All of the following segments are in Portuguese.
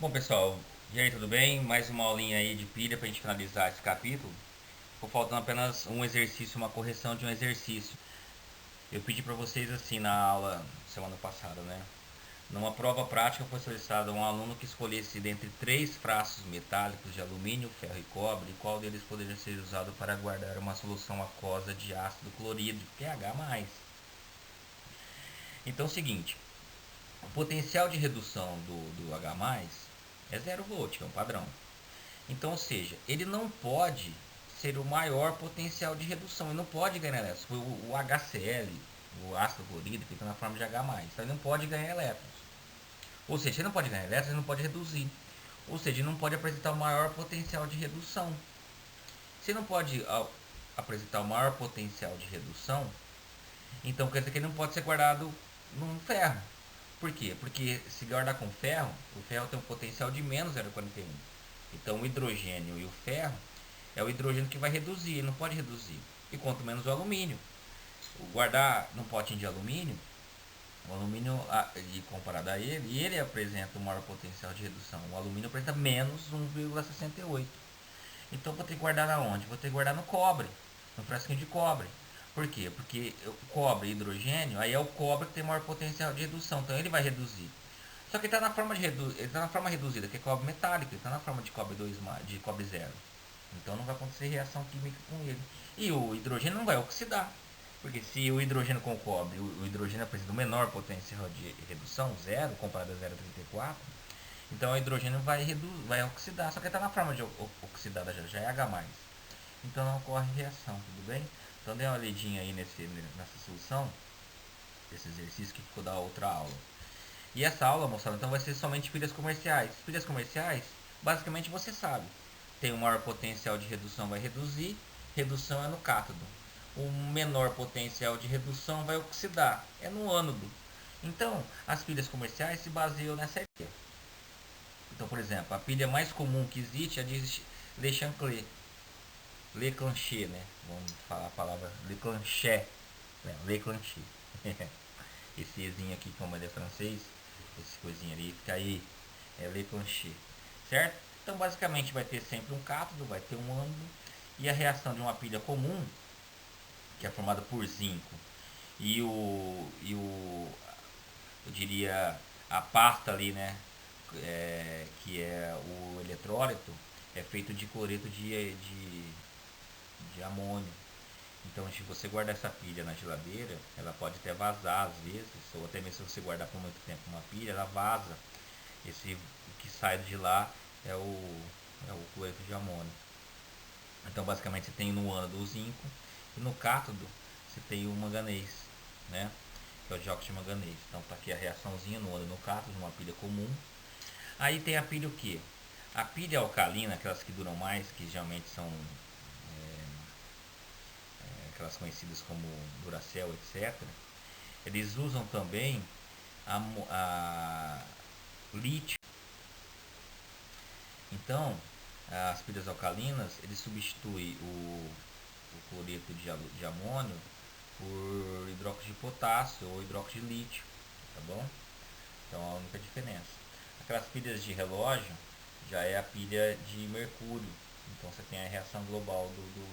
Bom, pessoal, e aí, tudo bem? Mais uma aulinha aí de pilha para a gente finalizar esse capítulo. Ficou faltando apenas um exercício, uma correção de um exercício. Eu pedi para vocês assim na aula semana passada, né? Numa prova prática foi solicitado a um aluno que escolhesse dentre três frascos metálicos de alumínio, ferro e cobre, qual deles poderia ser usado para guardar uma solução aquosa de ácido clorídrico, pH+. Então é o seguinte, o potencial de redução do H+, é 0 volt, é um padrão. Então, ou seja, ele não pode ser o maior potencial de redução, ele não pode ganhar elétrons. O HCl, o ácido clorídrico, está na forma de H+, então ele não pode ganhar elétrons. Ou seja, ele não pode ganhar elétrons, ele não pode reduzir. Ou seja, ele não pode apresentar o maior potencial de redução. Se não pode apresentar o maior potencial de redução, então quer dizer que ele não pode ser guardado num ferro. Por quê? Porque se guardar com ferro, o ferro tem um potencial de menos 0,41. Então o hidrogênio e o ferro é o hidrogênio que vai reduzir, ele não pode reduzir. E quanto menos o alumínio. Guardar num potinho de alumínio, o alumínio, e comparado a ele apresenta o maior potencial de redução. O alumínio apresenta menos 1,68. Então vou ter que guardar aonde? Vou ter que guardar no cobre, no frasquinho de cobre. Por quê? Porque o cobre e hidrogênio, aí é o cobre que tem maior potencial de redução, então ele vai reduzir. Só que ele está na forma ele tá na forma reduzida, que é cobre metálico, ele está na forma de cobre 2, de cobre zero. Então não vai acontecer reação química com ele. E o hidrogênio não vai oxidar. Porque se o hidrogênio com o cobre, o hidrogênio apresenta o menor potencial de redução, zero, comparado a 0,34, então o hidrogênio vai oxidar. Só que está na forma de oxidada já é H+. Então não ocorre reação, tudo bem? Então dê uma olhadinha aí nessa solução, desse exercício que ficou da outra aula. E essa aula, moçada, então vai ser somente pilhas comerciais. Pilhas comerciais, basicamente você sabe. Tem o maior potencial de redução, vai reduzir. Redução é no cátodo. O menor potencial de redução vai oxidar, é no ânodo. Então, as pilhas comerciais se baseiam nessa ideia. Então, por exemplo, a pilha mais comum que existe é a de Leclanché. Leclanché, né? Vamos falar a palavra Leclanché. Leclanché. Esse Ezinho aqui, como ele é francês, esse coisinha ali, fica aí, Leclanché, certo? Então, basicamente, vai ter sempre um cátodo, vai ter um ânodo, e a reação de uma pilha comum, que é formada por zinco, e eu diria, a pasta ali, né, que é o eletrólito, é feito de cloreto de amônio. Então, se você guardar essa pilha na geladeira, ela pode até vazar às vezes, ou até mesmo se você guardar por muito tempo uma pilha, ela vaza. O que sai de lá é o cloreto de amônio. Então, basicamente, você tem no ânodo o zinco e no cátodo você tem o manganês, né? Que é o dióxido de manganês. Então, tá aqui a reaçãozinha no ânodo e no cátodo, uma pilha comum. Aí tem a pilha o quê? A pilha alcalina, aquelas que duram mais, que geralmente são aquelas conhecidas como Duracell, etc. Eles usam também a lítio. Então, as pilhas alcalinas, ele substitui o cloreto de amônio por hidróxido de potássio ou hidróxido de lítio, tá bom? Então, é a única diferença. Aquelas pilhas de relógio já é a pilha de mercúrio. Então, você tem a reação global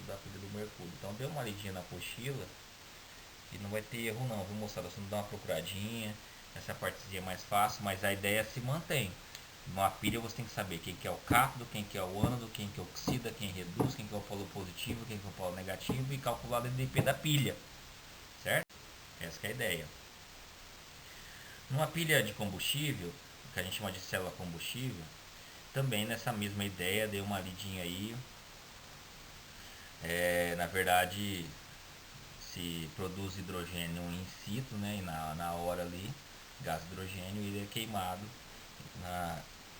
da pilha do mercúrio. Então, dê uma lidinha na apostila e não vai ter erro não, viu, moçada? Você não dá uma procuradinha, essa partezinha é mais fácil, mas a ideia se mantém. Numa pilha você tem que saber quem que é o cátodo, quem que é o ânodo, quem que oxida, quem reduz, quem que é o polo positivo, quem que é o polo negativo e calcular o DP da pilha, certo? Essa que é a ideia. Numa pilha de combustível, que a gente chama de célula combustível, também nessa mesma ideia, dei uma lidinha aí. Na verdade, se produz hidrogênio in situ, né, e na hora ali, gás hidrogênio, ele é queimado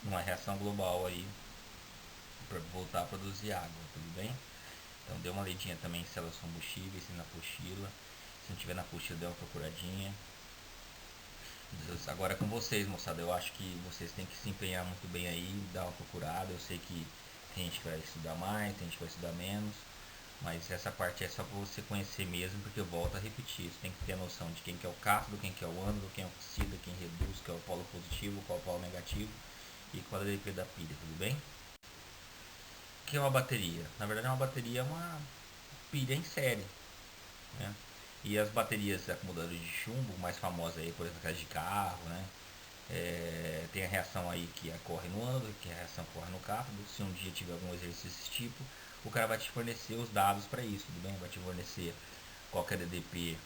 numa reação global aí para voltar a produzir água, tudo bem? Então dê uma lidinha também em células combustíveis e na apostila. Se não tiver na apostila, dê uma procuradinha. Agora é com vocês, moçada. Eu acho que vocês têm que se empenhar muito bem aí, dar uma procurada. Eu sei que tem gente que vai estudar mais, tem gente que vai estudar menos. Mas essa parte é só para você conhecer mesmo, porque eu volto a repetir. Você tem que ter a noção de quem que é o cátodo, quem que é o ânodo, quem oxida, quem reduz, quem é o polo positivo, qual é o polo negativo. e qual a DP da pilha, tudo bem? O que é uma bateria? Na verdade, uma bateria é uma pilha em série, né? E as baterias acumuladoras de chumbo, mais famosas aí, por exemplo, as de carro, né? Tem a reação aí que ocorre no ânodo, que a reação ocorre no cátodo. Se um dia tiver algum exercício desse tipo, o cara vai te fornecer os dados para isso, tudo bem? Vai te fornecer qualquer DDP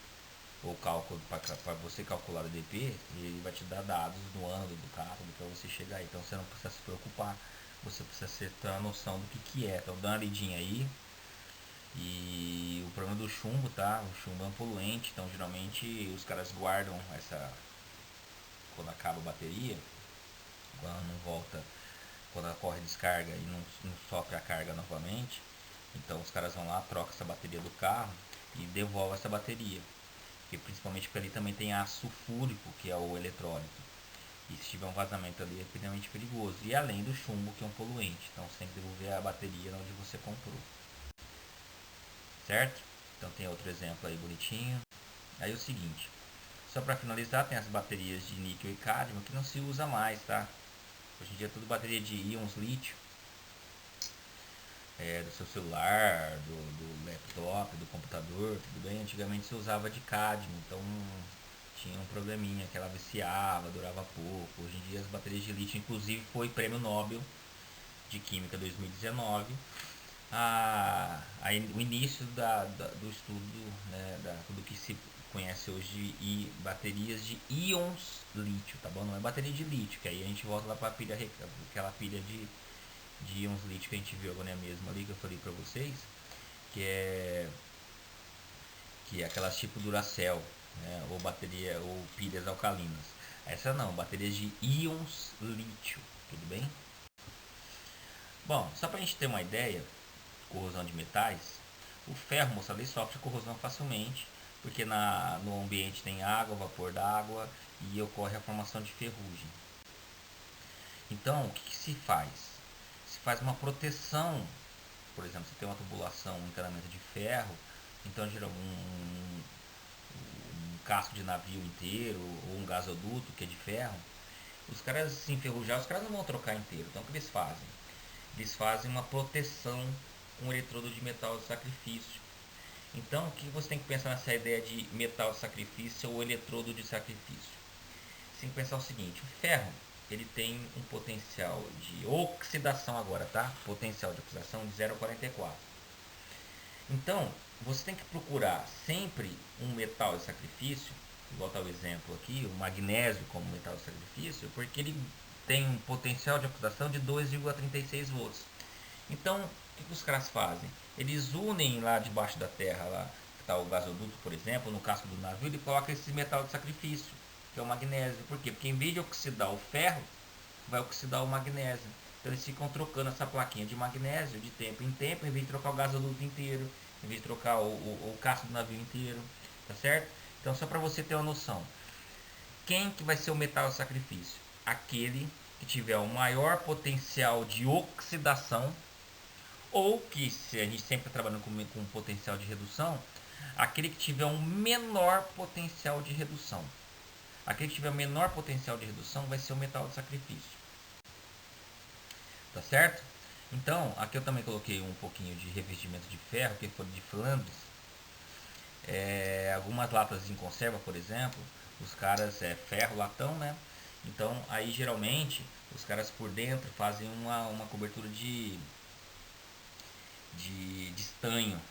ou cálculo para você calcular o DDP, e ele vai te dar dados do ânodo, do cátodo para você chegar aí. Então você não precisa se preocupar, você precisa ter a noção do que é. Então dá uma lidinha aí. E o problema do chumbo, tá? O chumbo é um poluente, então geralmente os caras guardam essa quando acaba a bateria, quando não volta, quando ocorre descarga e não sofre a carga novamente, então os caras vão lá, trocam essa bateria do carro e devolvem essa bateria. E principalmente porque ali também tem ácido sulfúrico, que é o eletrólito. E se tiver um vazamento ali é extremamente perigoso. E além do chumbo, que é um poluente. Então você tem que devolver a bateria onde você comprou. Certo? Então tem outro exemplo aí bonitinho. Aí é o seguinte. Só para finalizar, tem as baterias de níquel e cádmio que não se usa mais, tá? Hoje em dia é tudo bateria de íons lítio, do seu celular, do laptop, do computador, tudo bem? Antigamente se usava de cádmio, então tinha um probleminha que ela viciava, durava pouco. Hoje em dia as baterias de lítio, inclusive foi prêmio Nobel de Química 2019, o início do estudo, né, do que se conhece hoje de baterias de íons lítio, tá bom? Não é bateria de lítio, que aí a gente volta lá para aquela pilha de íons lítio que a gente viu agora mesmo ali, que eu falei para vocês, que é, que é aquelas tipo Duracell, né, ou bateria ou pilhas alcalinas. Essa não, baterias de íons lítio, tudo bem? Bom, só para a gente ter uma ideia, corrosão de metais, o ferro, moçada, ele sofre corrosão facilmente, porque no ambiente tem água, vapor d'água e ocorre a formação de ferrugem. Então, o que se faz? Se faz uma proteção, por exemplo, se tem uma tubulação, um encanamento de ferro, então gira um casco de navio inteiro ou um gasoduto que é de ferro, os caras se enferrujar, os caras não vão trocar inteiro. Então o que eles fazem? Eles fazem uma proteção com eletrodo de metal de sacrifício. Então, o que você tem que pensar nessa ideia de metal de sacrifício ou eletrodo de sacrifício? Você tem que pensar o seguinte: o ferro ele tem um potencial de oxidação agora, tá? Potencial de oxidação de 0,44. Então, você tem que procurar sempre um metal de sacrifício, igual está o exemplo aqui, o magnésio como metal de sacrifício, porque ele tem um potencial de oxidação de 2,36 volts. Então, o que os caras fazem? Eles unem lá debaixo da terra, lá que está o gasoduto, por exemplo, no casco do navio, ele coloca esse metal de sacrifício, que é o magnésio. Por quê? Porque em vez de oxidar o ferro, vai oxidar o magnésio. Então eles ficam trocando essa plaquinha de magnésio de tempo em tempo, em vez de trocar o gasoduto inteiro, em vez de trocar o casco do navio inteiro, tá certo? Então só para você ter uma noção, quem que vai ser o metal de sacrifício? Aquele que tiver o maior potencial de oxidação, ou que, se a gente sempre está trabalhando com potencial de redução, aquele que tiver um menor potencial de redução. Aquele que tiver o menor potencial de redução vai ser o metal de sacrifício. Tá certo? Então, aqui eu também coloquei um pouquinho de revestimento de ferro, que foi de Flandres. Algumas latas em conserva, por exemplo, os caras ferro, latão, né? Então, aí geralmente os caras por dentro fazem uma cobertura de estanho.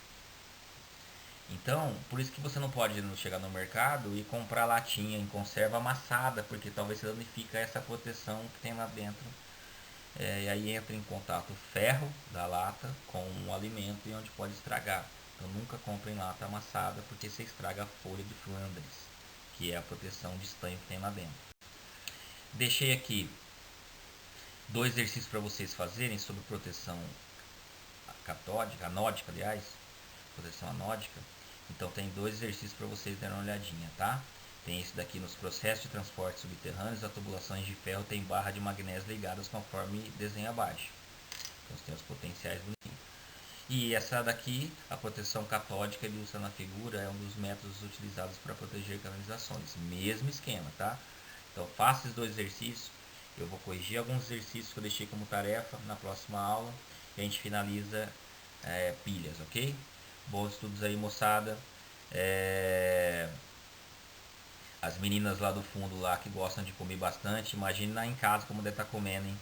Então, por isso que você não pode chegar no mercado e comprar latinha em conserva amassada, porque talvez você danifique essa proteção que tem lá dentro. E aí entra em contato o ferro da lata com o alimento e onde pode estragar. Então nunca compre em lata amassada, porque você estraga a folha de Flandres, que é a proteção de estanho que tem lá dentro. Deixei aqui dois exercícios para vocês fazerem sobre proteção catódica, anódica, aliás, proteção anódica. Então tem dois exercícios para vocês darem uma olhadinha, tá? Tem esse daqui: nos processos de transporte subterrâneos, as tubulações de ferro têm barra de magnésio ligadas conforme desenho abaixo. Então você tem os potenciais bonitinhos. E essa daqui, a proteção catódica, ele usa na figura, é um dos métodos utilizados para proteger canalizações. Mesmo esquema, tá? Então faça esses dois exercícios Eu vou corrigir alguns exercícios que eu deixei como tarefa na próxima aula. E a gente finaliza pilhas, ok? Bons estudos aí, moçada. As meninas lá do fundo lá que gostam de comer bastante, imagine lá em casa como deve estar comendo, hein?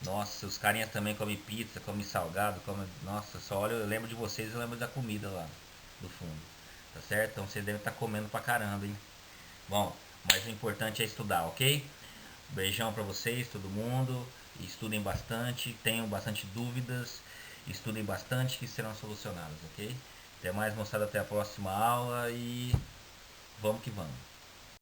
Nossa, os carinhas também comem pizza, comem salgado, comem... Nossa, só olha, eu lembro de vocês, eu lembro da comida lá do fundo. Tá certo? Então vocês devem estar comendo pra caramba, hein? Bom, mas o importante é estudar, ok? Beijão pra vocês, todo mundo. Estudem bastante, tenham bastante dúvidas, estudem bastante que serão solucionadas, ok? Até mais, moçada, até a próxima aula e vamos que vamos.